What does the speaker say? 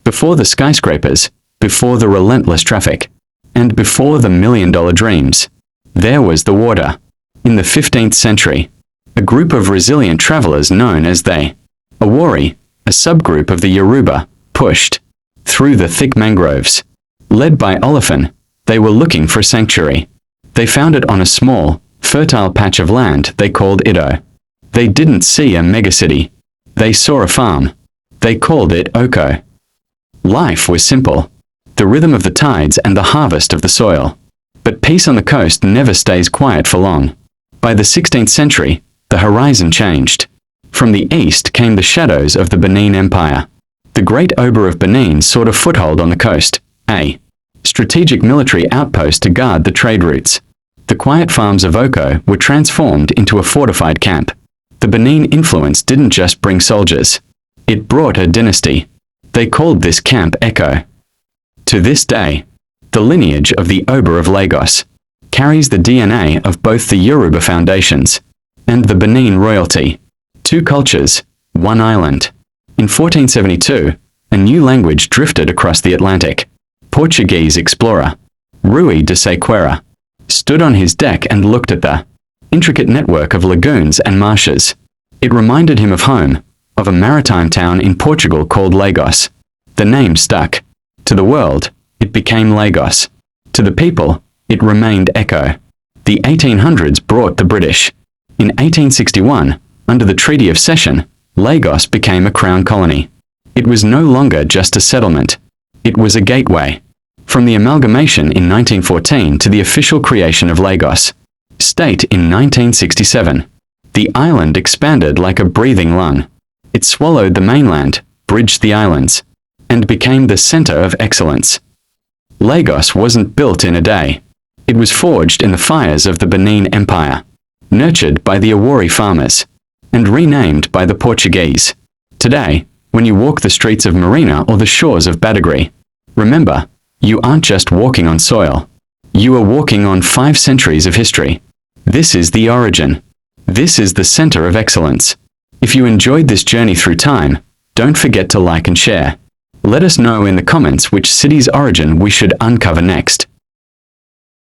Before the skyscrapers, before the relentless traffic, and before the million-dollar dreams, there was the water. In the 15th century, a group of resilient travelers known as the Awori, a subgroup of the Yoruba, pushed through the thick mangroves. Led by Olofin, they were looking for sanctuary. They found it on a small, fertile patch of land they called Iddo. They didn't see a megacity. They saw a farm. They called it EKO. Life was simple. The rhythm of the tides and the harvest of the soil. But peace on the coast never stays quiet for long. By the 16th century, the horizon changed. From the east came the shadows of the Benin Empire. The Great Oba of Benin sought a foothold on the coast, a strategic military outpost to guard the trade routes. The quiet farms of EKO were transformed into a fortified camp. The Benin influence didn't just bring soldiers. It brought a dynasty. They called this camp EKO. To this day, the lineage of the Oba of Lagos carries the DNA of both the Yoruba foundations and the Benin royalty. Two cultures, one island. In 1472, a new language drifted across the Atlantic. Portuguese explorer Ruy de Sequeira stood on his deck and looked at the intricate network of lagoons and marshes. It reminded him of home, of a maritime town in Portugal called Lagos. The name stuck. To the world, it became Lagos. To the people, it remained EKO. The 1800s brought the British. In 1861, under the Treaty of Cession, Lagos became a crown colony. It was no longer just a settlement. It was a gateway. From the amalgamation in 1914 to the official creation of Lagos State in 1967, the island expanded like a breathing lung. It swallowed the mainland, bridged the islands, and became the center of excellence. Lagos wasn't built in a day. It was forged in the fires of the Benin Empire, nurtured by the Awori farmers, and renamed by the Portuguese. Today, when you walk the streets of Marina or the shores of Badagry, remember, you aren't just walking on soil. You are walking on 5 centuries of history. This is the origin. This is the center of excellence. If you enjoyed this journey through time, don't forget to like and share. Let us know in the comments which city's origin we should uncover next.